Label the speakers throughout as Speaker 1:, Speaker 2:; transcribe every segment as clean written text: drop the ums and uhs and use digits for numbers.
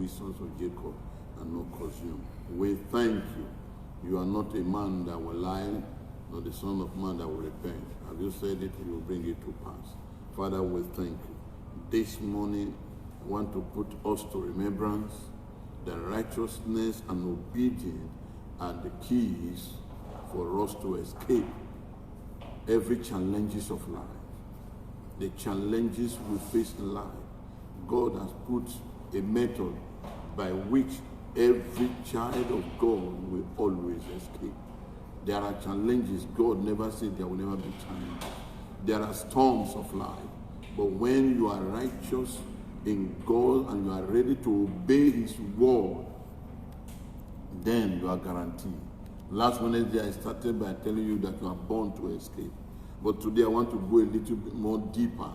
Speaker 1: we sons of Jacob and not consumed. We thank you. You are not a man that will lie, nor the son of man that will repent. Have you said it? You will bring it to pass. Father, we thank you. This morning, I want to put us to remembrance that righteousness and obedience are the keys for us to escape every challenges of life. The challenges we face in life. God has put a method by which every child of God will always escape. There are challenges. God never said there will never be challenges. There are storms of life. But when you are righteous in God and you are ready to obey His word, then you are guaranteed. Last Wednesday I started by telling you that you are born to escape. But today I want to go a little bit more deeper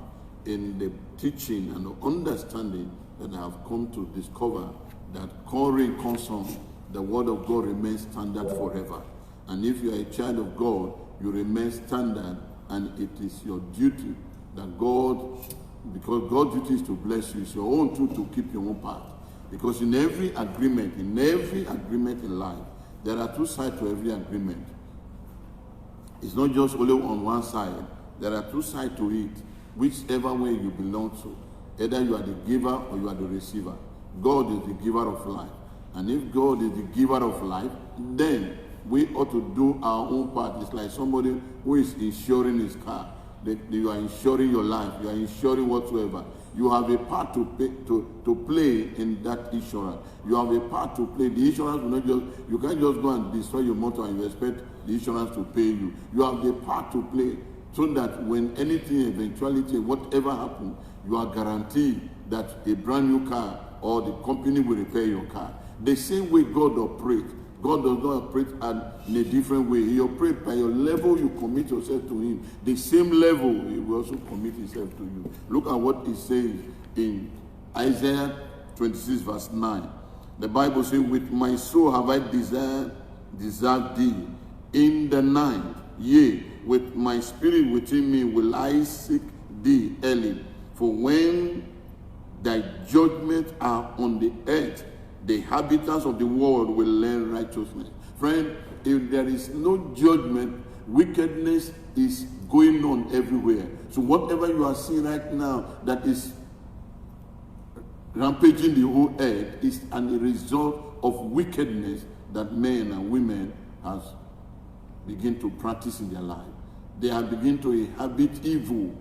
Speaker 1: in the teaching and the understanding that I have come to discover that constant, the word of God remains standard forever. And if you are a child of God, you remain standard, and it is your duty that God, because God's duty is to bless you, it's your own too to keep your own part. Because in every agreement in life, there are two sides to every agreement. It's not just only on one side. There are two sides to it, whichever way you belong to. Either you are the giver or you are the receiver. God is the giver of life. And if God is the giver of life, then we ought to do our own part. It's like somebody who is insuring his car. You are insuring your life. You are insuring whatsoever. You have a part to play in that insurance. You have a part to play. The insurance will not you can't just go and destroy your motor and you expect the insurance to pay you. You have the part to play so that when anything, eventuality, whatever happens, you are guaranteed that a brand new car or the company will repair your car. The same way God operates. God does not operate in a different way. He operates by your level you commit yourself to Him. The same level He will also commit Himself to you. Look at what He says in Isaiah 26 verse 9. The Bible says, with my soul have I desired thee in the night. Yea, with my spirit within me will I seek thee early. For when thy judgments are on the earth, the inhabitants of the world will learn righteousness. Friend, if there is no judgment, wickedness is going on everywhere. So whatever you are seeing right now that is rampaging the whole earth is a result of wickedness that men and women has begin to practice in their life. They have begun to inhabit evil.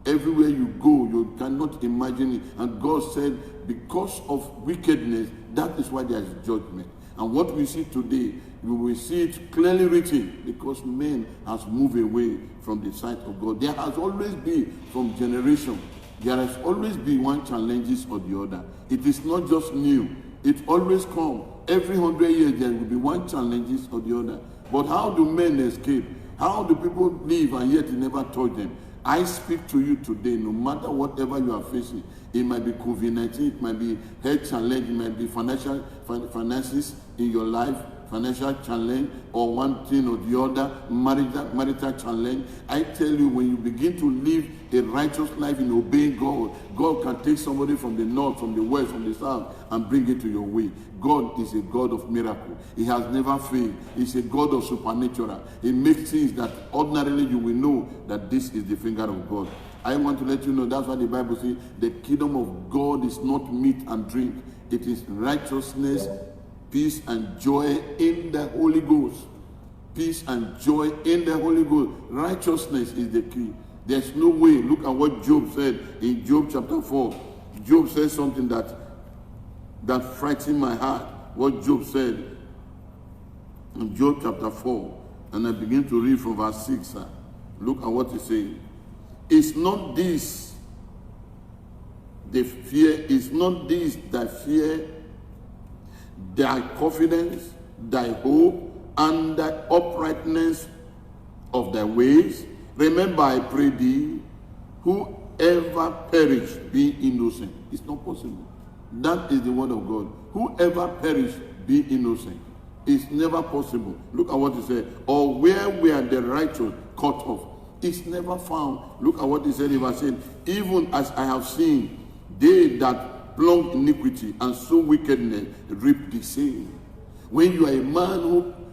Speaker 1: Everywhere you go, you cannot imagine it. And God said, because of wickedness, that is why there is judgment. And what we see today, you will see it clearly written, because men has moved away from the sight of God. There has always been, from generation, there has always been one challenges or the other. It is not just new. It always comes. Every 100 years, there will be one challenges or the other. But how do men escape? How do people live and yet it never touch them? I speak to you today, no matter whatever you are facing. It might be COVID-19, it might be health challenge, it might be finances in your life, financial challenge, or one thing or the other, marital challenge. I tell you, when you begin to live a righteous life in obeying God, God can take somebody from the north, from the west, from the south, and bring it to your way. God is a God of miracle. He has never failed. He's a God of supernatural. He makes things that ordinarily you will know that this is the finger of God. I want to let you know, that's why the Bible says the kingdom of God is not meat and drink. It is righteousness, peace and joy in the Holy Ghost. Peace and joy in the Holy Ghost. Righteousness is the key. There's no way. Look at what Job said in Job chapter 4. Job says something that frightened my heart. What Job said in Job chapter 4. And I begin to read from verse 6. Look at what he says. Is not this the fear? Is not this thy fear, thy confidence, thy hope, and thy uprightness of thy ways? Remember, I pray thee, whoever perish be innocent. It's not possible. That is the word of God. Whoever perish be innocent. It's never possible. Look at what he said. Or where were the righteous cut off? It's never found. Look at what he said in verse 8. Even as I have seen, they that ploughed iniquity, and sow wickedness, reap the same. When you are a man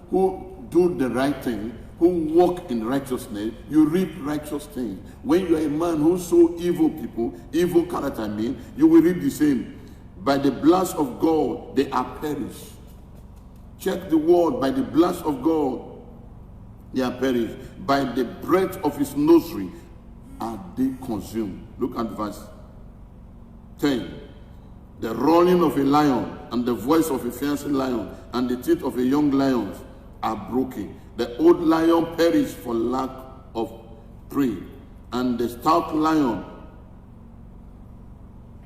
Speaker 1: who do the right thing, who walk in righteousness, you reap righteous things. When you are a man who sow evil people, evil character, you will reap the same. By the blast of God, they are perished. Check the word. By the blast of God, they are perished. By the breath of his nostril are they consumed. Look at verse 10. The roaring of a lion and the voice of a fierce lion and the teeth of a young lion are broken. The old lion perished for lack of prey, and the stout lion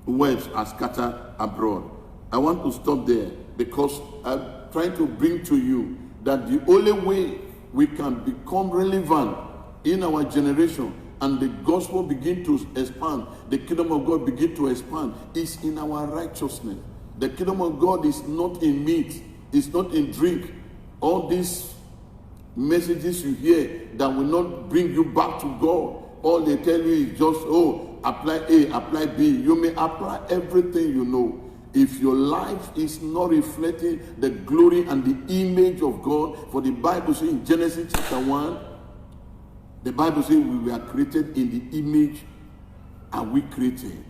Speaker 1: webs are scattered abroad. I want to stop there because I'm trying to bring to you that the only way we can become relevant in our generation and the gospel begin to expand, the kingdom of God begin to expand, is in our righteousness. The kingdom of God is not in meat, it's not in drink. All these messages you hear that will not bring you back to God, all they tell you is just, apply A, apply B. You may apply everything you know. If your life is not reflecting the glory and the image of God, for the Bible says in Genesis chapter 1, the Bible says we were created in the image and we created.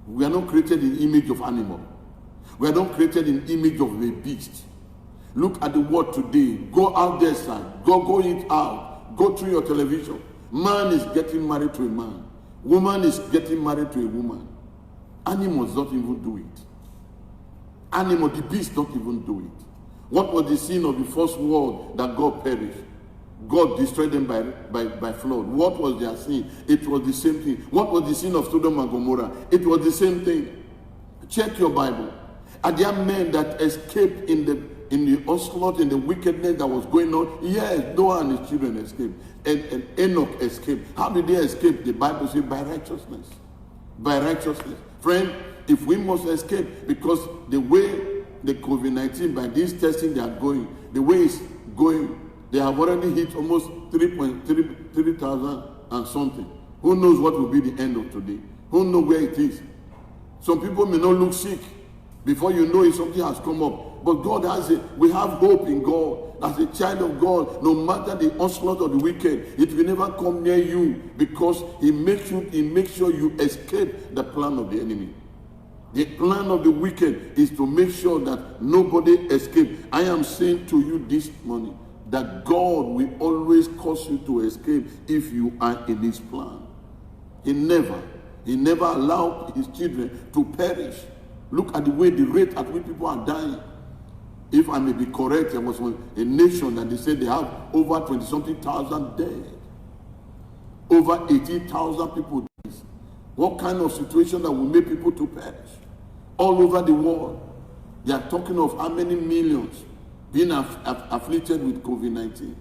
Speaker 1: We are not created in the image of animal. We are not created in the image of a beast. Look at the world today. Go out there, son. Go eat out. Go through your television. Man is getting married to a man. Woman is getting married to a woman. Animals don't even do it. The beast don't even do it. What was the sin of the first world that God perished? God destroyed them by flood. What was their sin? It was the same thing. What was the sin of Sodom and Gomorrah? It was the same thing. Check your Bible. Are there men that escaped in the onslaught, in the wickedness that was going on? Yes, Noah and his children escaped. And Enoch escaped. How did they escape? The Bible says by righteousness. By righteousness. Friend, if we must escape, because the way the COVID-19, by this testing they are going, the way it's going, they have already hit almost 3,000 and something. Who knows what will be the end of today? Who knows where it is? Some people may not look sick. Before you know it, something has come up. But God has it. We have hope in God. As a child of God, no matter the onslaught of the wicked, it will never come near you, because He makes sure you escape the plan of the enemy. The plan of the wicked is to make sure that nobody escapes. I am saying to you this morning that God will always cause you to escape if you are in His plan. He never allowed His children to perish. Look at the rate at which people are dying. If I may be correct, there was a nation that they said they have over 20-something thousand dead. Over 80,000 people died. What kind of situation that will make people to perish? All over the world. They are talking of how many millions being afflicted with COVID-19.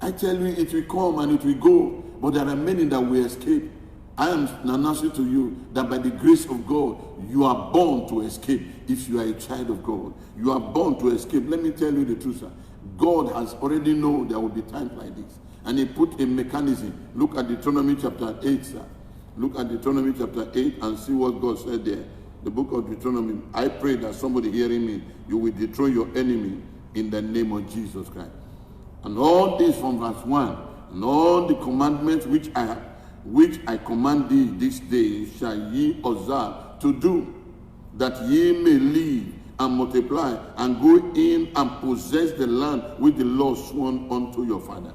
Speaker 1: I tell you, it will come and it will go, but there are many that will escape. I am announcing to you that by the grace of God, you are born to escape. If you are a child of God, you are born to escape. Let me tell you the truth, sir. God has already known there will be times like this. And He put a mechanism. Look at Deuteronomy chapter 8, sir. Look at Deuteronomy chapter 8 and see what God said there. The book of Deuteronomy. I pray that somebody hearing me, you will dethrone your enemy in the name of Jesus Christ. And all this from verse 1, and all the commandments which I command thee this day shall ye observe to do, that ye may live and multiply, and go in and possess the land which the Lord sworn unto your father.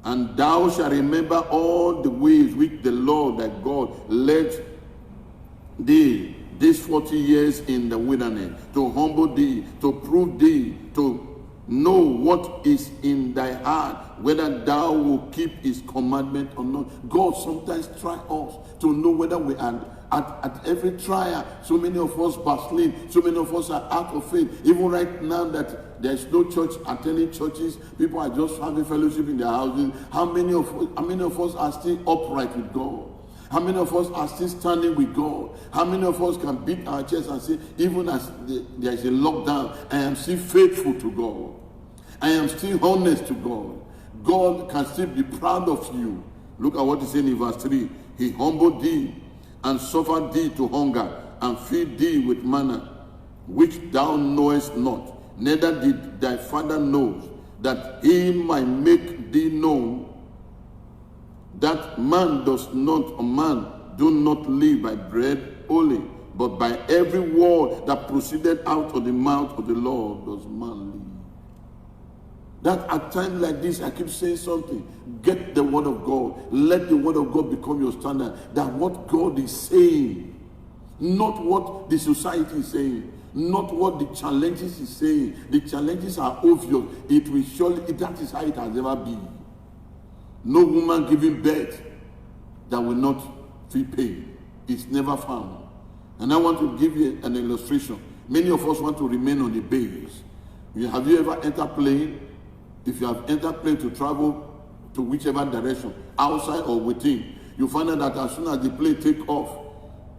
Speaker 1: And thou shalt remember all the ways which the Lord thy God led thee these 40 years in the wilderness, to humble thee, to prove thee, to know what is in thy heart, whether thou wilt keep His commandment or not. God sometimes tries us to know whether we are at every trial. So many of us backslid, so many of us are out of faith. Even right now that there's no church, attending churches, people are just having fellowship in their houses. How many of us are still upright with God? How many of us are still standing with God? How many of us can beat our chest and say, even as there is a lockdown, I am still faithful to God. I am still honest to God. God can still be proud of you. Look at what He said in verse 3. He humbled thee and suffered thee to hunger, and feed thee with manna, which thou knowest not, neither did thy father know, that he might make thee known that man do not live by bread only, but by every word that proceeded out of the mouth of the Lord does man live. That at times like this, I keep saying something. Get the word of God. Let the word of God become your standard. That what God is saying, not what the society is saying, not what the challenges is saying. The challenges are obvious. It will surely, that is how it has ever been. No woman giving birth that will not feel pain. It's never found. And I want to give you an illustration. Many of us want to remain on the base. Have you ever entered plane? If you have entered plane to travel to whichever direction, outside or within, you find out that as soon as the plane take off,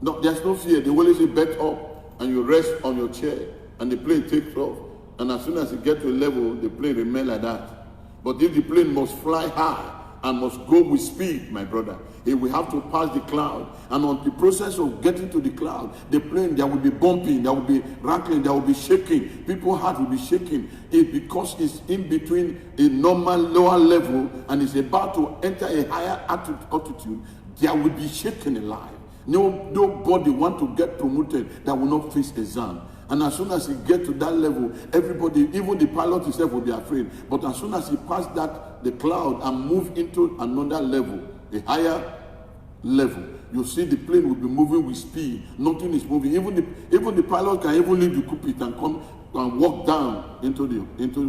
Speaker 1: no, there's no fear. They always say bet up, and you rest on your chair, and the plane takes off. And as soon as you get to a level, the plane remains like that. But if the plane must fly high and must go with speed, my brother, it will have to pass the cloud. And on the process of getting to the cloud, the plane, there will be bumping, there will be rattling, there will be shaking. People's heart will be shaking. Because it's in between a normal lower level and it's about to enter a higher altitude, there will be shaking in life. Nobody want to get promoted that will not face exam. And as soon as he get to that level, everybody, even the pilot himself, will be afraid. But as soon as he pass the cloud and move into another level, a higher level, you see the plane will be moving with speed. Nothing is moving. Even the pilot can even leave the cockpit and come and walk down into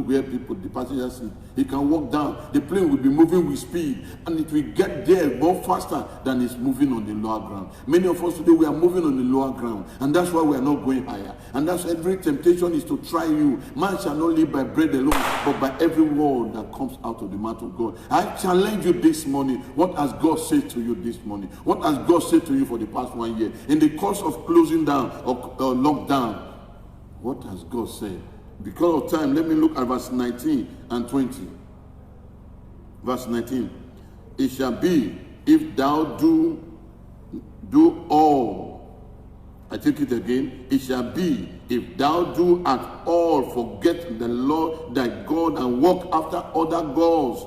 Speaker 1: where the passengers sit. He can walk down. The plane will be moving with speed, and it will get there more faster than it's moving on the lower ground. Many of us today, we are moving on the lower ground, and that's why we are not going higher. And that's every temptation is to try you. Man shall not live by bread alone, but by every word that comes out of the mouth of God. I challenge you this morning. What has God said to you this morning? What has God said to you for the past 1 year? In the course of closing down or lockdown, what has God said? Because of time, let me look at verse 19 and 20. Verse 19. It shall be, if thou do all. I take it again. It shall be, if thou do at all forget the Lord thy God and walk after other gods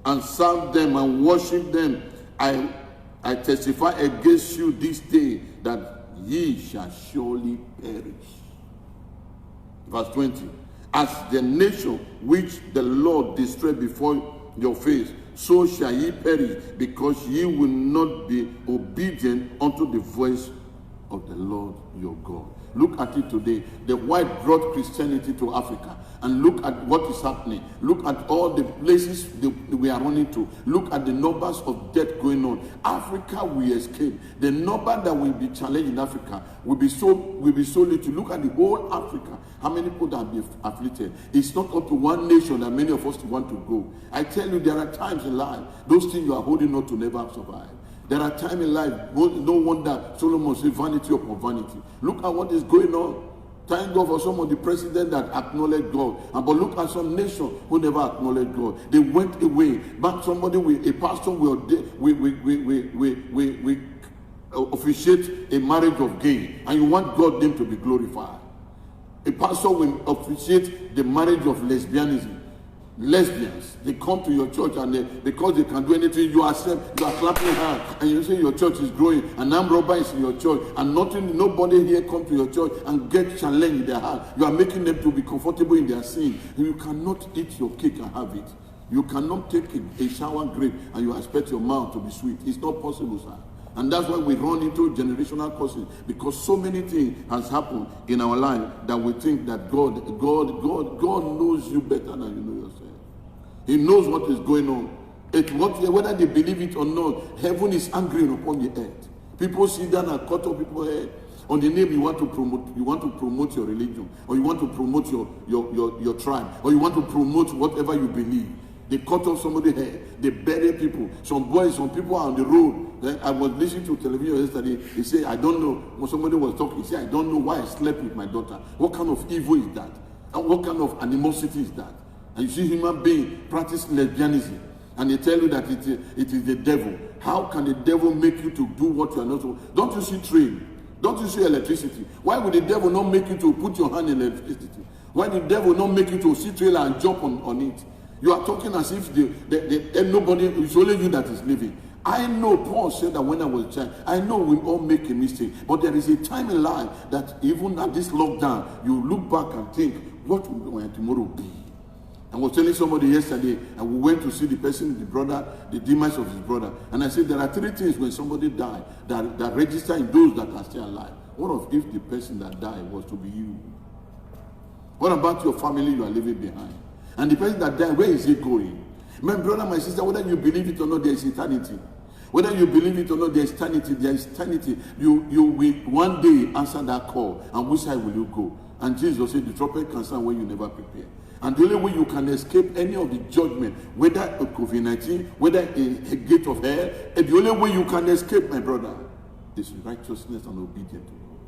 Speaker 1: and serve them and worship them, I testify against you this day that ye shall surely perish. Verse 20. As the nation which the Lord destroyed before your face, so shall ye perish, because ye will not be obedient unto the voice of the Lord your God. Look at it today. The white brought Christianity to Africa. And look at what is happening. Look at all the places we are running to. Look at the numbers of death going on. Africa will escape. The number that will be challenged in Africa will be so little. Look at the whole Africa. How many people that have been afflicted? It's not up to one nation that many of us want to go. I tell you, there are times in life, those things you are holding on to never survive. There are times in life, no wonder Solomon said vanity upon vanity. Look at what is going on. Thank God for some of the presidents that acknowledge God. But look at some nations who never acknowledge God. They went away. But somebody, a pastor will officiate a marriage of gay. And you want God's name to be glorified. A pastor will officiate the marriage of lesbianism. Lesbians, they come to your church and because they can do anything, you accept, you are clapping hands, and you say your church is growing, and armed robber is in your church, and nobody here come to your church and get challenged in their heart. You are making them to be comfortable in their sin. You cannot eat your cake and have it. You cannot take a sour grape and you expect your mouth to be sweet. It's not possible, sir. And that's why we run into generational curses, because so many things has happened in our life that we think that God knows you better than you know yourself. He knows what is going on. Whether they believe it or not, heaven is angry upon the earth. People sit down and cut off people's head on the name you want to promote. You want to promote your religion, or you want to promote your tribe, or you want to promote whatever you believe. They cut off somebody's head. They bury people. Some people are on the road. I was listening to television yesterday. He said, I don't know. When somebody was talking, he said, I don't know why I slept with my daughter. What kind of evil is that? And what kind of animosity is that? And you see human beings practice lesbianism. And they tell you that it is the devil. How can the devil make you to do what you are not supposed to? Don't you see train? Don't you see electricity? Why would the devil not make you to put your hand in electricity? Why did the devil not make you to see trailer and jump on it? You are talking as if nobody, it's only you that is living. I know Paul said that when I was a child, I know we all make a mistake, but there is a time in life that even at this lockdown, you look back and think, what will tomorrow be? I was telling somebody yesterday, and we went to see the person, the brother, the demise of his brother. And I said, there are 3 things when somebody died that register in those that are still alive. What if the person that died was to be you? What about your family you are leaving behind? And the person that died, where is he going? My brother, my sister, whether you believe it or not, there is eternity. Whether you believe it or not, there is eternity. There is eternity. You will one day answer that call. And which side will you go? And Jesus said, the trumpet can sound when you never prepare. And the only way you can escape any of the judgment, whether a COVID-19, whether a gate of hell, and the only way you can escape, my brother, is righteousness and obedience to God.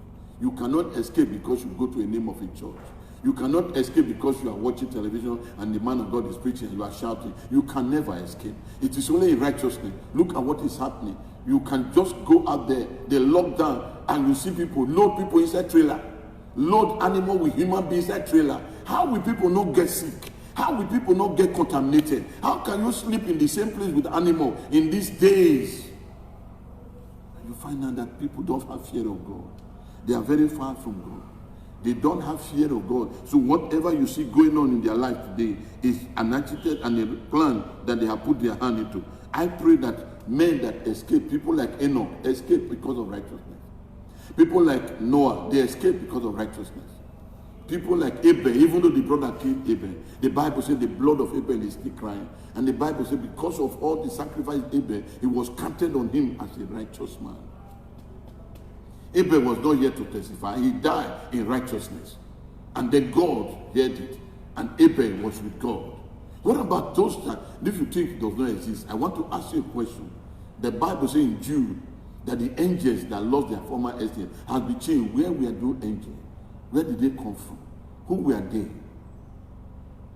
Speaker 1: You cannot escape because you go to a name of a church. You cannot escape because you are watching television and the man of God is preaching and you are shouting. You can never escape. It is only in righteousness. Look at what is happening. You can just go out there, they lock down, and you see people, load people inside trailer. Load animal with human beings inside trailer. How will people not get sick? How will people not get contaminated? How can you sleep in the same place with animal in these days? You find out that people don't have fear of God. They are very far from God. They don't have fear of God. So whatever you see going on in their life today is an attitude and a plan that they have put their hand into. I pray that men that escape, people like Enoch, escape because of righteousness. People like Noah, they escape because of righteousness. People like Abel, even though the brother killed Abel, the Bible said the blood of Abel is still crying. And the Bible said because of all the sacrifice Abel, it was counted on him as a righteous man. Abel was not here to testify. He died in righteousness. And then God heard it. And Abel was with God. What about those that, if you think it does not exist, I want to ask you a question. The Bible says in Jude that the angels that lost their former estate has been changed. Where were those angels? Where did they come from? Who were they?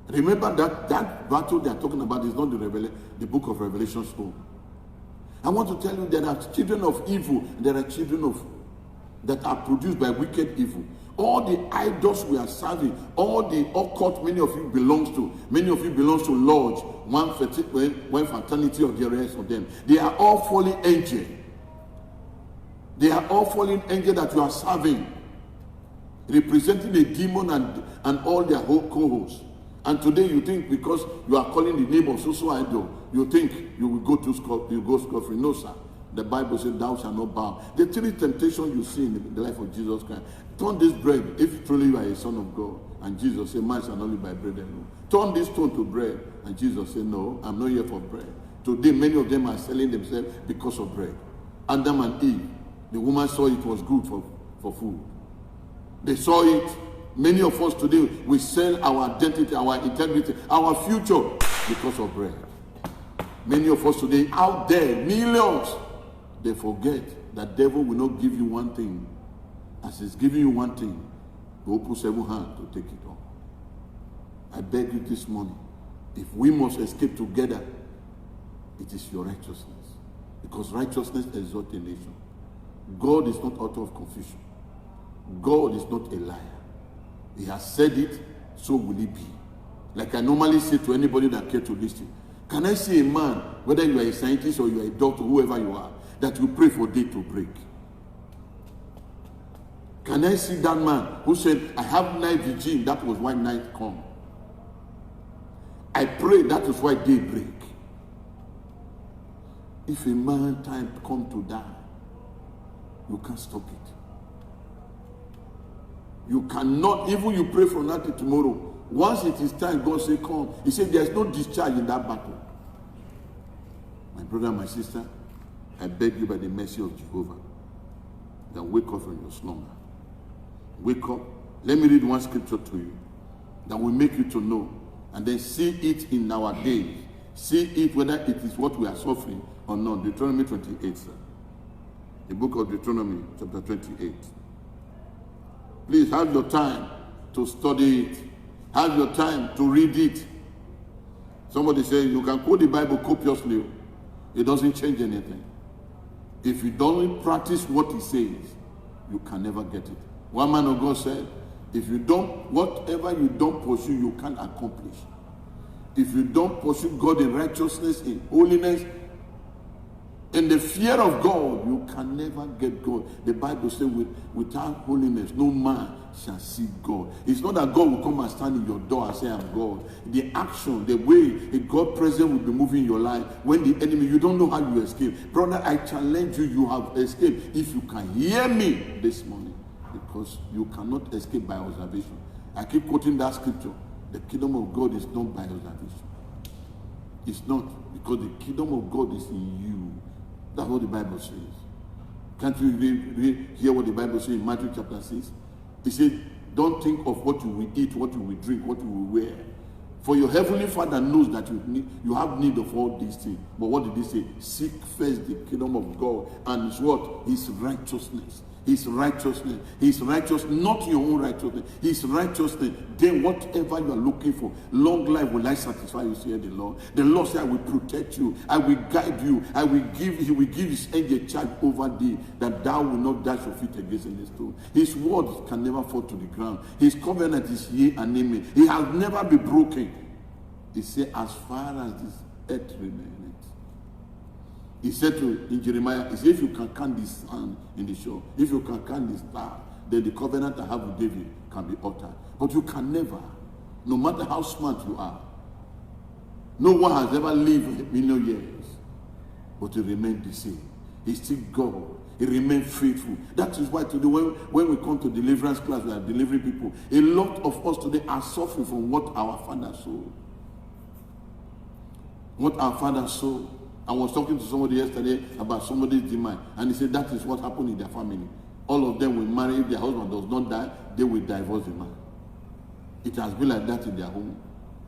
Speaker 1: Remember that battle they are talking about is not the book of Revelation stone. I want to tell you there are children of evil, and there are children that are produced by wicked evil. All the idols we are serving, all the occult many of you belongs to lodge, one fraternity or the rest of them. They are all fallen angels. They are all fallen angels that you are serving, representing a demon and all their whole co-hosts. And today you think because you are calling the name of so idol, you think you will go scot-free. No, sir. The Bible says, thou shalt not bow. The 3 temptations you see in the life of Jesus Christ. Turn this bread, if truly you are a son of God. And Jesus said, man shall not live by bread alone. Turn this stone to bread. And Jesus said, no, I'm not here for bread. Today, many of them are selling themselves because of bread. Adam and Eve, the woman saw it was good for food. They saw it. Many of us today, we sell our identity, our integrity, our future because of bread. Many of us today, out there, millions, they forget that devil will not give you one thing. As he's giving you one thing, he will put 7 hands to take it on. I beg you this morning, if we must escape together, it is your righteousness. Because righteousness exalts a nation. God is not author of confusion. God is not a liar. He has said it, so will it be. Like I normally say to anybody that cares to listen, can I see a man, whether you are a scientist or you are a doctor, whoever you are, that you pray for day to break? Can I see that man who said, I have night vigil, that was why night come. I pray, that is why day break. If a man time come to die, you can't stop it. You cannot, even you pray for nothing tomorrow. Once it is time, God say, come. He said, there is no discharge in that battle. My brother, my sister, I beg you by the mercy of Jehovah, that wake up from your slumber. Wake up. Let me read one scripture to you that will make you to know, and then see it in our days. See it whether it is what we are suffering or not. Deuteronomy 28, sir. The book of Deuteronomy, chapter 28. Please have your time to study it. Have your time to read it. Somebody says you can quote the Bible copiously. It doesn't change anything. If you don't practice what it says, you can never get it. One man of God said, if you don't, whatever you don't pursue, you can't accomplish. If you don't pursue God in righteousness, in holiness, in the fear of God, you can never get God. The Bible says, without holiness, no man shall see God. It's not that God will come and stand in your door and say, I'm God. The action, the way a God presence will be moving in your life, when the enemy, you don't know how you escape. Brother, I challenge you, you have escaped. If you can hear me this morning, because you cannot escape by observation. I keep quoting that scripture. The kingdom of God is not by observation. It's not, because the kingdom of God is in you. That's what the Bible says. Can't you hear what the Bible says in Matthew chapter 6? It says, don't think of what you will eat, what you will drink, what you will wear. For your heavenly Father knows that you have need of all these things. But what did he say? Seek first the kingdom of God and his what? His righteousness. His righteousness. His righteousness, not your own righteousness. His righteousness. Then whatever you are looking for, long life will I satisfy you, said the Lord. The Lord said, I will protect you. I will guide you. He will give his angel charge over thee, that thou will not dash your feet against any stone. His word can never fall to the ground. His covenant is yea and amen. He has never been broken. He said, as far as this earth remaineth. He said in Jeremiah, he said, if you can count the sand in the shore, if you can count the star, then the covenant I have with David can be uttered. But you can never, no matter how smart you are, no one has ever lived a million years, but he remained the same. He's still God. He remained faithful. That is why today, when we come to deliverance class, we are delivering people. A lot of us today are suffering from what our father sowed. What our father sowed. I was talking to somebody yesterday about somebody's demand, and he said that is what happened in their family. All of them will marry, if their husband does not die, they will divorce the man. It has been like that in their home.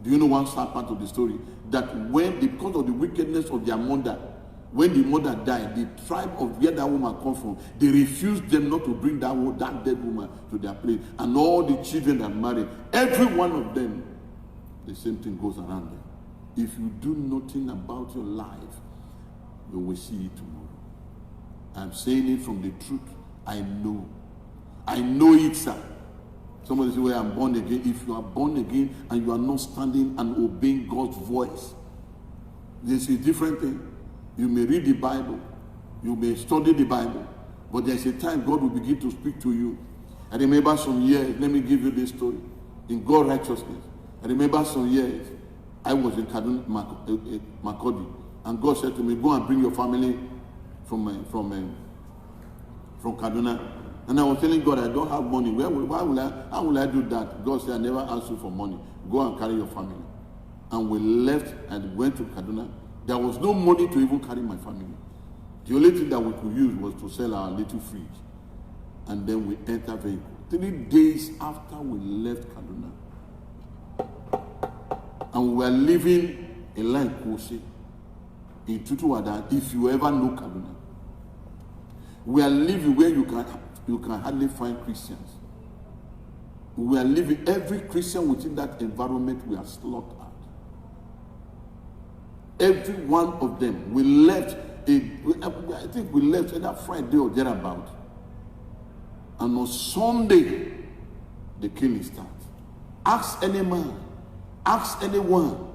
Speaker 1: Do you know one sad part of the story? That because of the wickedness of their mother, when the mother died, the tribe of where that woman comes from, they refused them not to bring that dead woman to their place. And all the children that married, every one of them, the same thing goes around them. If you do nothing about your life, you will see it tomorrow. I'm saying it from the truth. I know it, sir. Somebody say, well, I'm born again. If you are born again and you are not standing and obeying God's voice, this is a different thing. You may read the Bible, you may study the Bible, but there's a time God will begin to speak to you. I remember some years, let me give you this story. In God's righteousness, I remember some years, I was in Kaduna, Makurdi, and God said to me, go and bring your family from Kaduna. And I was telling God, I don't have money. How will I do that? God said, I never asked you for money. Go and carry your family. And we left and went to Kaduna. There was no money to even carry my family. The only thing that we could use was to sell our little fridge. And then we entered vehicle. 3 days after we left Kaduna, and we were living in Line Kose, in Tutuwada, if you ever know Kaduna. We are living where you can hardly find Christians. We are living, every Christian within that environment we are slaughtered. Every one of them. We left, I think we left either Friday or thereabout. And on Sunday, the killing starts. Ask any man, ask anyone.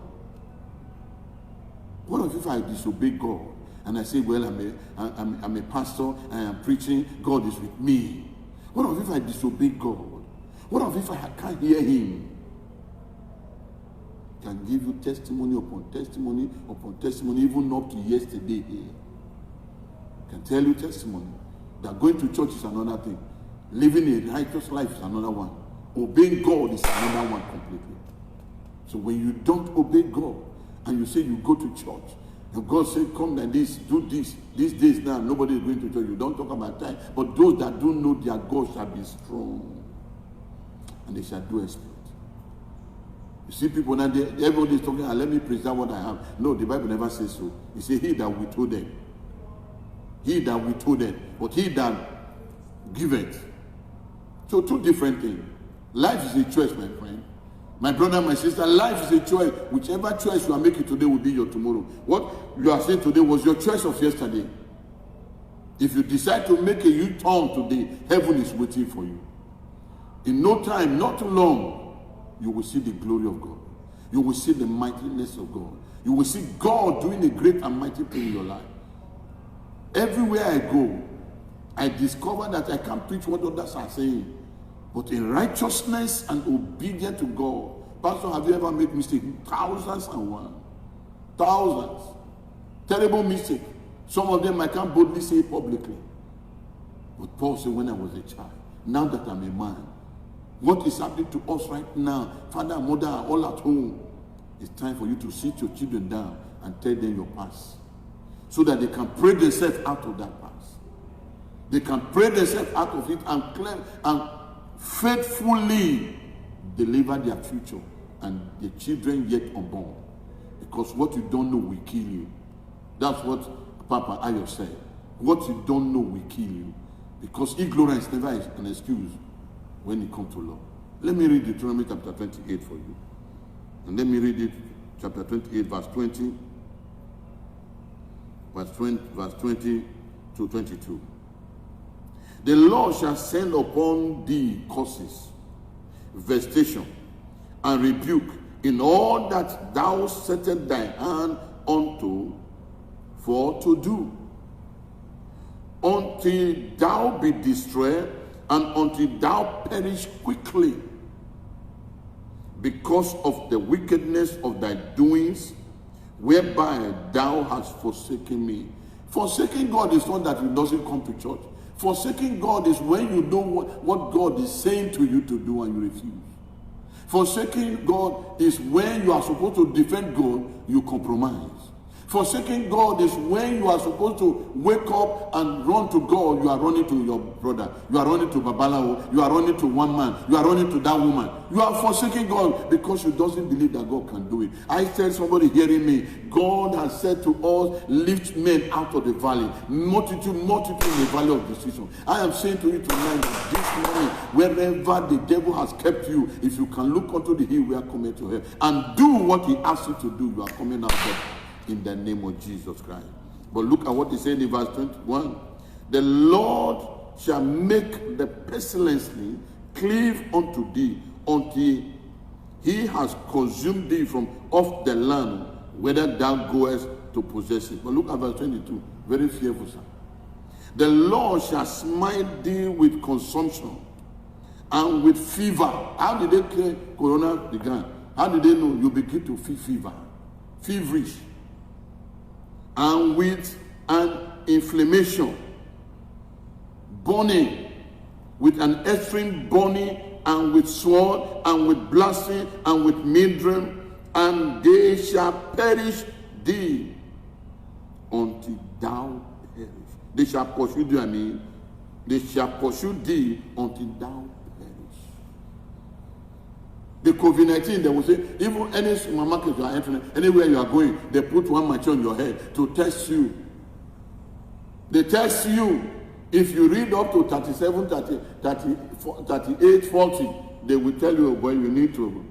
Speaker 1: What if I disobey God? And I say, well, I'm a pastor and I am preaching, God is with me. What if I disobey God? What if I can't hear him? I can give you testimony upon testimony upon testimony, even up to yesterday here. I can tell you testimony. That going to church is another thing. Living a righteous life is another one. Obeying God is another one completely. So when you don't obey God and you say you go to church, and God said, come like this, do this. These days now, nobody is going to church. You don't talk about time. But those that do know their God shall be strong. And they shall do exploit. You see people now, everybody is talking, let me preserve what I have. No, the Bible never says so. It says, he that withholdeth. He that withholdeth. But he that giveth. So two different things. Life is a choice, my friend. My brother, my sister, life is a choice. Whichever choice you are making today will be your tomorrow. What you are saying today was your choice of yesterday. If you decide to make a U-turn today, heaven is waiting for you. In no time, not too long, you will see the glory of God. You will see the mightiness of God. You will see God doing a great and mighty thing in your life. Everywhere I go, I discover that I can't preach what others are saying. But in righteousness and obedience to God, Pastor, have you ever made mistake? Thousands and one. Thousands. Terrible mistake. Some of them I can't boldly say publicly. But Paul said, when I was a child, now that I'm a man, what is happening to us right now, father and mother are all at home. It's time for you to sit your children down and tell them your past, so that they can pray themselves out of that past. They can pray themselves out of it and claim and faithfully deliver their future and the children yet unborn. Because what you don't know will kill you. That's what Papa Ayo said. What you don't know will kill you. Because ignorance never is an excuse when it comes to law. Let me read Deuteronomy chapter 28 for you. And let me read it, chapter 28, verse 20. Verse 20 to 22. The Lord shall send upon thee curses, vexation, and rebuke in all that thou settest thy hand unto for to do, until thou be destroyed, and until thou perish quickly, because of the wickedness of thy doings, whereby thou hast forsaken me. Forsaking God is not that you doesn't come to church. Forsaking God is when you know what God is saying to you to do and you refuse. Forsaking God is when you are supposed to defend God, you compromise. Forsaking God is when you are supposed to wake up and run to God, you are running to your brother, you are running to Babalawo, you are running to one man, you are running to that woman. You are forsaking God because you doesn't believe that God can do it. I tell somebody hearing me, God has said to us, lift men out of the valley, multitude in the valley of decision. I am saying to you tonight that this morning, wherever the devil has kept you, if you can look unto the hill where coming to hell and do what he asks you to do, you are coming out of in the name of Jesus Christ. But look at what he said in verse 21. The Lord shall make the pestilently cleave unto thee until he has consumed thee from off the land, whether thou goest to possess it. But look at verse 22. Very fearful, sir. The Lord shall smite thee with consumption and with fever. How did they claim corona began? How did they know? You begin to feel fever, feverish, and with an inflammation, burning, with an extreme burning, and with sword, and with blasting, and with midrim, and they shall perish thee until thou perish. They shall pursue thee, they shall pursue thee until thou perish. The COVID-19, they will say, even any supermarket you are entering, anywhere you are going, they put one match on your head to test you. They test you. If you read up to 37, 30, 38, 40, they will tell you, oh boy, you need to.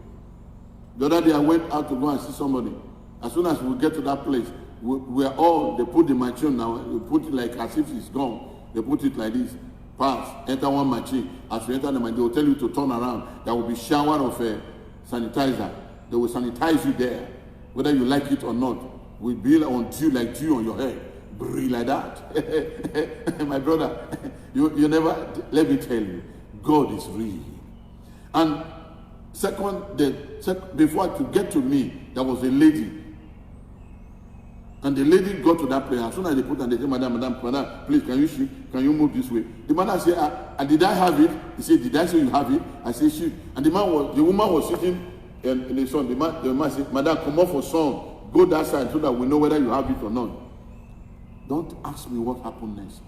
Speaker 1: The other day I went out to go and see somebody. As soon as we get to that place, we are all, they put the machine now, they put it like as if it's gone. They put it like this. Pass, enter one machine. As you enter the machine, they will tell you to turn around. There will be shower of sanitizer. They will sanitize you there. Whether you like it or not, will be on dew like dew on your head. Breathe like that. My brother, you never, let me tell you, God is real. And before to get to me, there was a lady. And the lady got to that place. As soon as they put her, they said, Madam, please, can you move this way? The man said, did I have it? He said, did I say you have it? I said, she. And the woman was sitting in the sun. The man said, Madam, come off for sun. Go that side so that we know whether you have it or not. Don't ask me what happened next.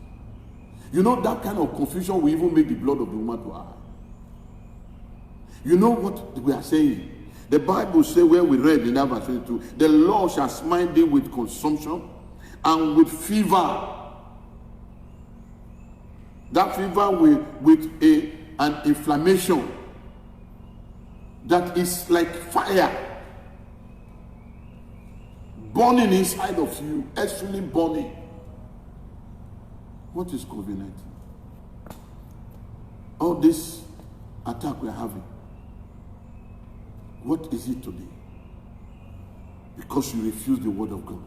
Speaker 1: You know, that kind of confusion will even make the blood of the woman to high. You know what we are saying? The Bible says, where we read in that verse 22, the Lord shall smite thee with consumption and with fever. That fever with an inflammation that is like fire burning inside of you, actually burning. What is COVID-19? All this attack we're having, what is it today? Because you refuse the word of God.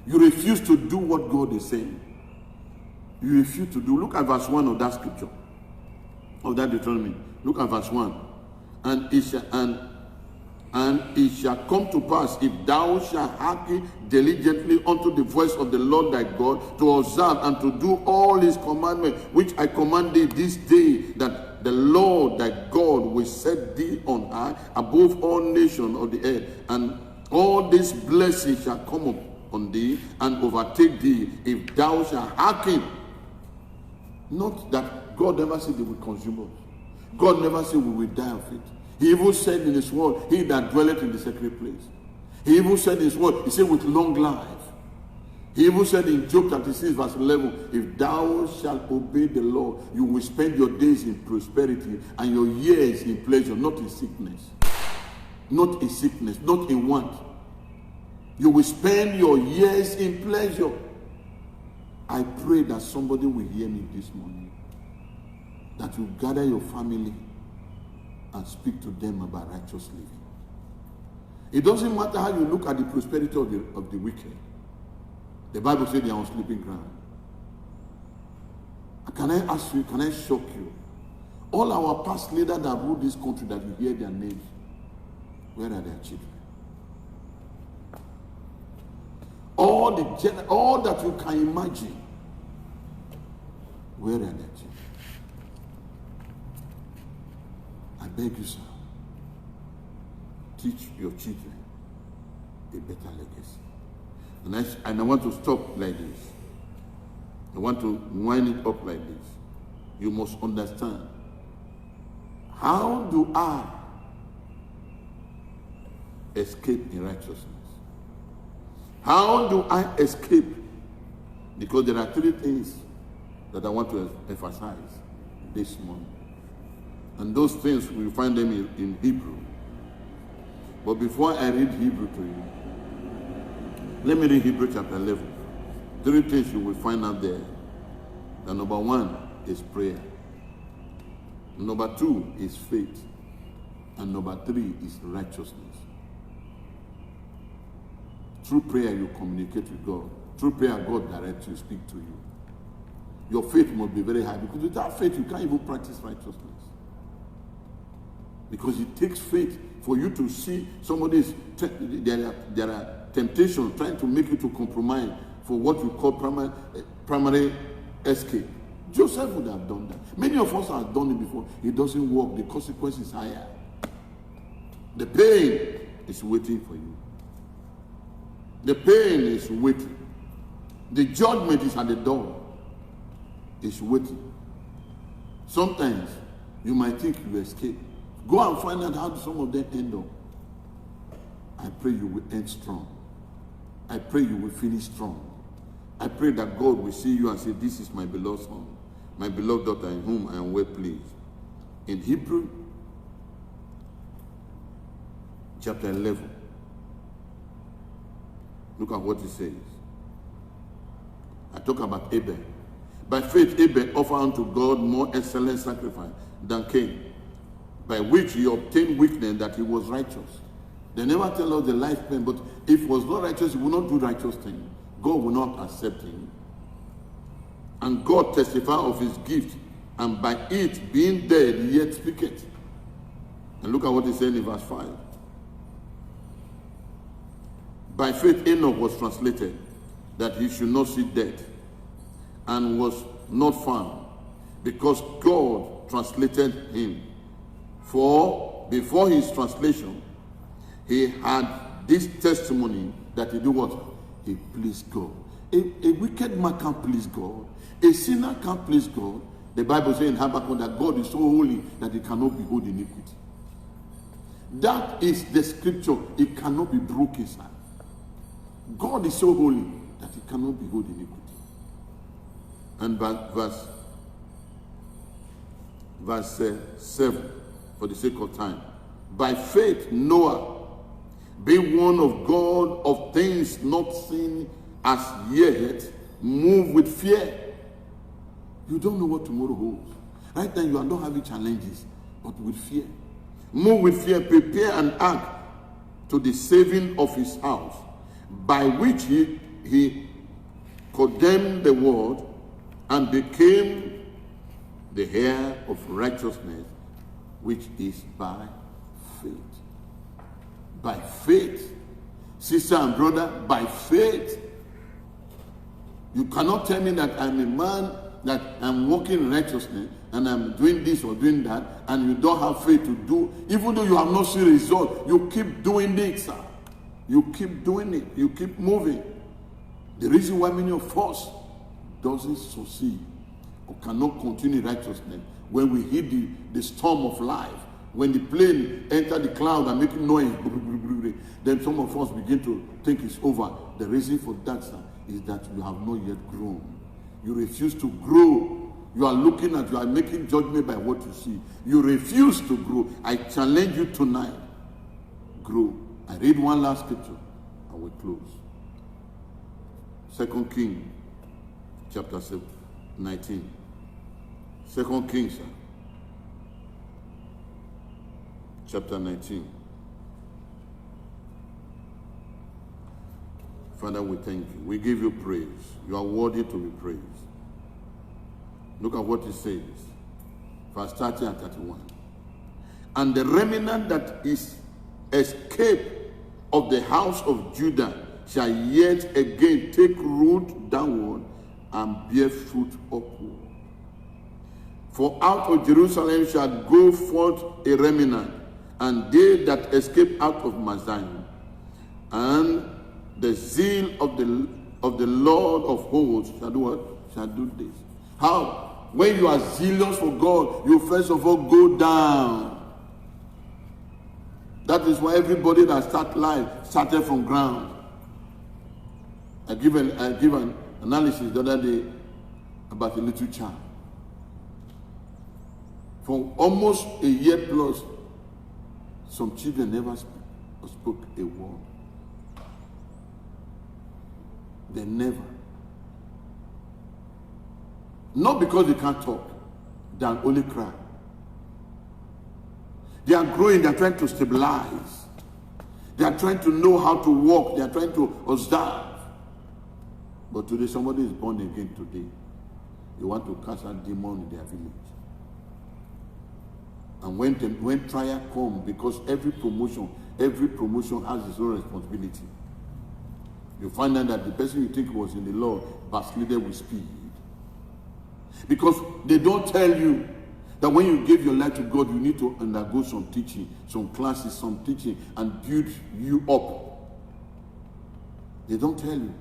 Speaker 1: You refuse to do what God is saying. You refuse to do. Look at verse 1 of that scripture, of that Deuteronomy. Look at verse 1. And it shall come to pass, if thou shalt hearken diligently unto the voice of the Lord thy God, to observe and to do all his commandments, which I command thee this day, that the Lord thy God will set thee on high above all nations of the earth, and all these blessings shall come upon thee and overtake thee, if thou shalt hearken. Not that God never said they will consume us. God never said we will die of it. He even said in his word, he that dwelleth in the secret place. He even said in his word, he said with long life. He even said in Job 36 verse 11, if thou shalt obey the Lord, you will spend your days in prosperity and your years in pleasure, not in sickness. Not in sickness, not in want. You will spend your years in pleasure. I pray that somebody will hear me this morning, that you gather your family and speak to them about righteous living. It doesn't matter how you look at the prosperity of the wicked. The Bible says they are on sleeping ground. Can I ask you, can I shock you? All our past leaders that ruled this country, that you hear their names, where are their children? All that you can imagine, where are their children? I beg you, sir, teach your children a better legacy. And I want to stop like this. I want to wind it up like this. You must understand, how do I escape in righteousness? How do I escape? Because there are three things that I want to emphasize this morning. And those things, we find them in Hebrew. But before I read Hebrew to you, let me read Hebrew chapter 11. Three things you will find out there. The number one is prayer. Number two is faith. And number three is righteousness. Through prayer, you communicate with God. Through prayer, God directs you, speak to you. Your faith must be very high, because without faith, you can't even practice righteousness. Because it takes faith for you to see somebody's, there are temptations trying to make you to compromise for what you call primary escape. Joseph would have done that. Many of us have done it before. It doesn't work. The consequence is higher. The pain is waiting for you. The pain is waiting. The judgment is at the door. It's waiting. Sometimes you might think you escape. Go and find out how some of them end up. I pray you will end strong. I pray you will finish strong. I pray that God will see you and say, this is my beloved son, my beloved daughter, in whom I am well pleased. In Hebrew chapter 11, look at what it says. I talk about Abel. By faith, Abel offered unto God more excellent sacrifice than Cain, by which he obtained witness that he was righteous. They never tell us the life pain, but if he was not righteous, he will not do righteous things. God will not accept him. And God testified of his gift, and by it being dead, yet speaketh. And look at what he said in verse 5. By faith, Enoch was translated, that he should not see death, and was not found, because God translated him. For before his translation, he had this testimony that he do what? He pleased God. A wicked man can't please God. A sinner can't please God. The Bible says in Habakkuk that God is so holy that he cannot behold iniquity. That is the scripture. It cannot be broken, sir. God is so holy that he cannot behold iniquity. And verse 7, for the sake of time. By faith, Noah, being warned of God of things not seen as yet, moved with fear. You don't know what tomorrow holds. Right now you are not having challenges, but with fear. Move with fear, prepare an ark to the saving of his house, by which he condemned the world and became the heir of righteousness, which is by faith. By faith. Sister and brother, by faith. You cannot tell me that I'm a man, that I'm walking in righteousness, and I'm doing this or doing that, and you don't have faith to do, even though you have not seen result, you keep doing it, sir. You keep doing it. You keep moving. The reason why many of us doesn't succeed or cannot continue righteousness, when we hit the storm of life, when the plane enter the cloud and making noise, then some of us begin to think it's over. The reason for that, sir, is that you have not yet grown. You refuse to grow. You are looking at, you are making judgment by what you see. You refuse to grow. I challenge you tonight. Grow. I read one last scripture and we close. 2 Kings chapter 19. 2 Kings chapter 19. Father, we thank you. We give you praise. You are worthy to be praised. Look at what it says. Verse 30 and 31. And the remnant that is escaped of the house of Judah shall yet again take root downward and bear fruit upward. For out of Jerusalem shall go forth a remnant, and they that escape out of Mazzah, and the zeal of the Lord of hosts shall do what? Shall do this. How? When you are zealous for God, you first of all go down. That is why everybody that start life started from ground. I give an analysis the other day about a little child. For almost a year plus, some children never spoke a word. They never. Not because they can't talk, they only cry. They are growing, they are trying to stabilize. They are trying to know how to walk, they are trying to observe. But today, somebody is born again today. They want to cast out demon in their village. And when trial comes, because every promotion has its own responsibility. You find out that the person you think was in the law backslided with speed. Because they don't tell you that when you give your life to God, you need to undergo some teaching, some classes, some teaching, and build you up. They don't tell you.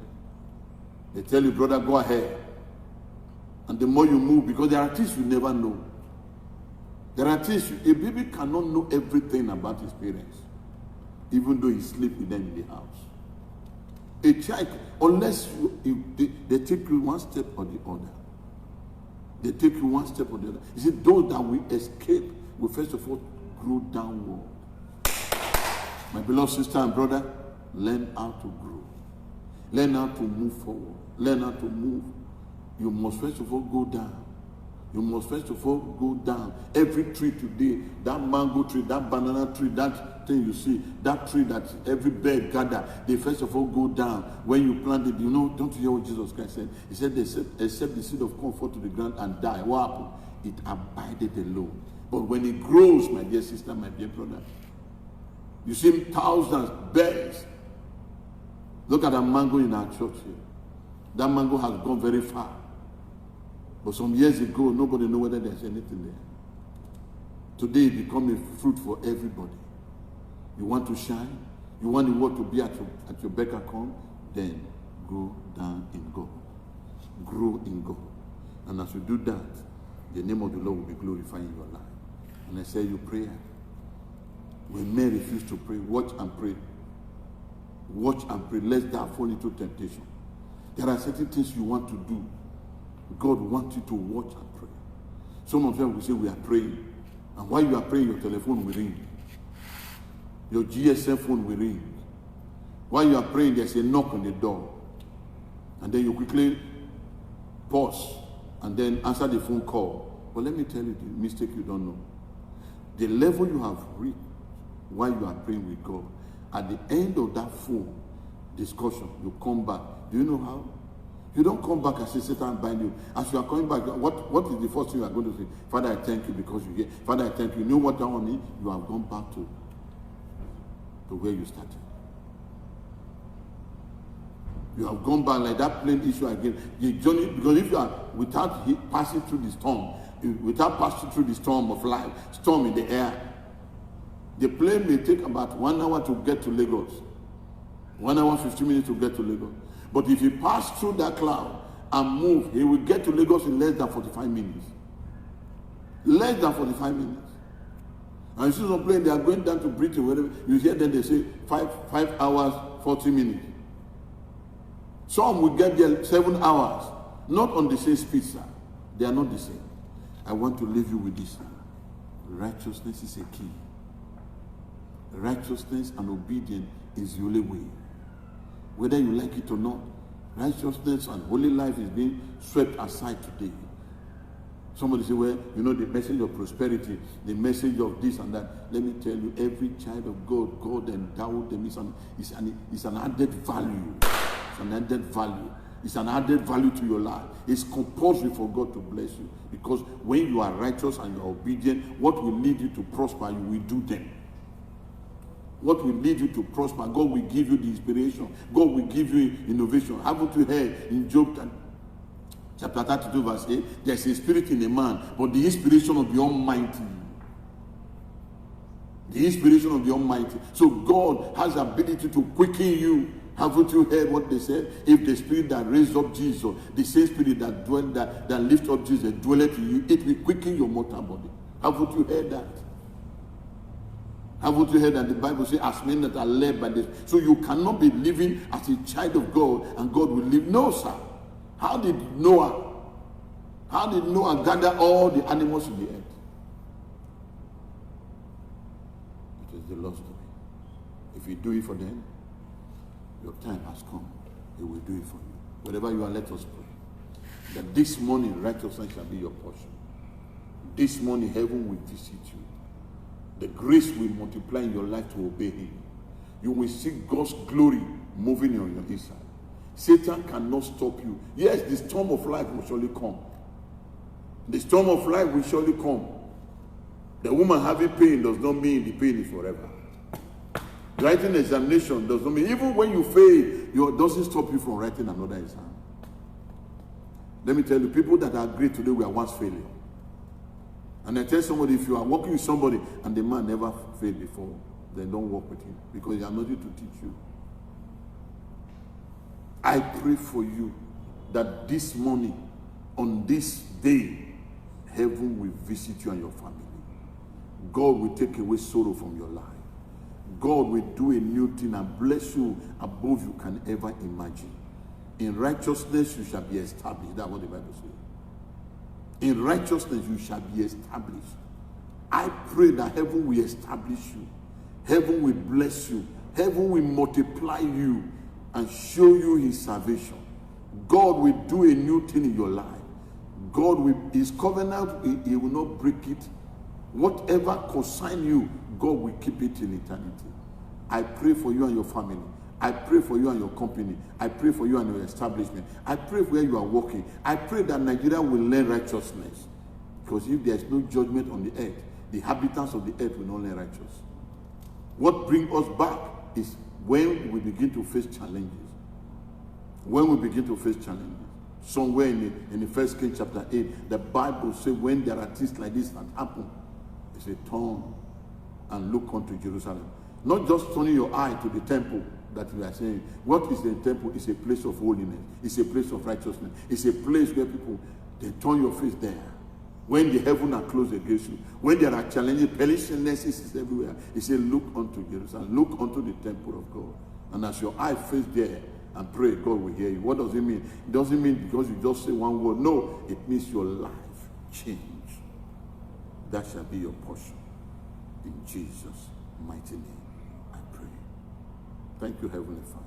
Speaker 1: They tell you, brother, go ahead. And the more you move, because there are things you never know. There are things, a baby cannot know everything about his parents, even though he sleeps with them in the house. A child, unless they take you one step or the other. They take you one step or the other. You see, those that we escape will first of all grow downward. My beloved sister and brother, learn how to grow. Learn how to move forward. Learn how to move. You must first of all go down. You must first of all go down. Every tree today, that mango tree, that banana tree, that thing you see, that tree that every bird gather, they first of all go down. When you plant it, you know, don't you hear what Jesus Christ said? He said, except the seed of corn fall to the ground and die. What happened? It abided alone. But when it grows, my dear sister, my dear brother, you see thousands, birds. Look at that mango in our church here. That mango has gone very far. But some years ago, nobody knew whether there's anything there. Today, it becomes a fruit for everybody. You want to shine? You want the world to be at your beck and call? Then go down in God. Grow in God. And as you do that, the name of the Lord will be glorified in your life. And I say you prayer. When men refuse to pray, watch and pray. Watch and pray, lest thou fall into temptation. There are certain things you want to do. God wants you to watch and pray. Some of them will say, we are praying. And while you are praying, your telephone will ring. Your GSM phone will ring. While you are praying, there's a knock on the door. And then you quickly pause and then answer the phone call. But let me tell you the mistake you don't know. The level you have reached while you are praying with God, at the end of that phone discussion, you come back. Do you know how? You don't come back and say, Satan bind you. As you are coming back, what is the first thing you are going to say? Father, I thank you because you hear. Father, I thank you. You know what that one means? You have gone back to where you started. You have gone back like that plane issue again. The journey, because if you are without passing through the storm, without passing through the storm of life, storm in the air, the plane may take about 1 hour to get to Lagos. 1 hour, 15 minutes to get to Lagos. But if he pass through that cloud and move, he will get to Lagos in less than 45 minutes. Less than 45 minutes. And you see some plane, they are going down to Britain, wherever. You hear them, they say 5 hours, 40 minutes. Some will get there 7 hours. Not on the same speed, sir. They are not the same. I want to leave you with this. Righteousness is a key. Righteousness and obedience is the only way. Whether you like it or not, righteousness and holy life is being swept aside today. Somebody say, well, you know, the message of prosperity, the message of this and that. Let me tell you, every child of God, God endowed them. It's an added value. It's an added value. It's an added value to your life. It's compulsory for God to bless you. Because when you are righteous and you are obedient, what will lead you to prosper, you will do them. What will lead you to prosper, God will give you the inspiration. God will give you innovation. Haven't you heard in Job chapter 32 verse 8, there's a spirit in a man, but the inspiration of the Almighty. The inspiration of the Almighty. So God has the ability to quicken you. Haven't you heard what they said? If the spirit that raised up Jesus, the same spirit that lifted up Jesus dwelleth in you, it will quicken your mortal body. Haven't you heard that? Haven't you heard that the Bible says, as men that are led by this? So you cannot be living as a child of God and God will live. No, sir. How did Noah gather all the animals in the earth? It is the Lord's doing. If you do it for them, your time has come. He will do it for you. Wherever you are, let us pray. That this morning, righteousness shall be your portion. This morning, heaven will visit you. The grace will multiply in your life to obey him. You will see God's glory moving on your inside. Satan cannot stop you. Yes, the storm of life will surely come. The storm of life will surely come. The woman having pain does not mean the pain is forever. Writing examination does not mean, even when you fail, it doesn't stop you from writing another exam. Let me tell you, people that are great today were once failure. And I tell somebody, if you are working with somebody and the man never failed before, then don't work with him, because he has nothing to teach you. I pray for you that this morning, on this day, heaven will visit you and your family. God will take away sorrow from your life. God will do a new thing and bless you above you can ever imagine. In righteousness you shall be established. That's what the Bible says. In righteousness you shall be established. I pray that heaven will establish you. Heaven will bless you. Heaven will multiply you and show you his salvation. God will do a new thing in your life. God will, his covenant, he will not break it. Whatever concerns you, God will keep it in eternity. I pray for you and your family. I pray for you and your company. I pray for you and your establishment. I pray for where you are working. I pray that Nigeria will learn righteousness. Because if there is no judgment on the earth, the inhabitants of the earth will not learn righteousness. What brings us back is when we begin to face challenges. When we begin to face challenges. Somewhere in the 1 Kings chapter 8, the Bible says when there are things like this that happen, they say turn and look unto Jerusalem. Not just turning your eye to the temple that we are saying. What is the temple? It's a place of holiness. It's a place of righteousness. It's a place where people, they turn your face there. When the heaven are closed against you, when there are challenges, pestilences is everywhere. He said, look unto Jerusalem, look unto the temple of God. And as your eye face there and pray, God will hear you. What does it mean? It doesn't mean because you just say one word. No, it means your life change. That shall be your portion. In Jesus' mighty name, I pray. Thank you, Heavenly Father.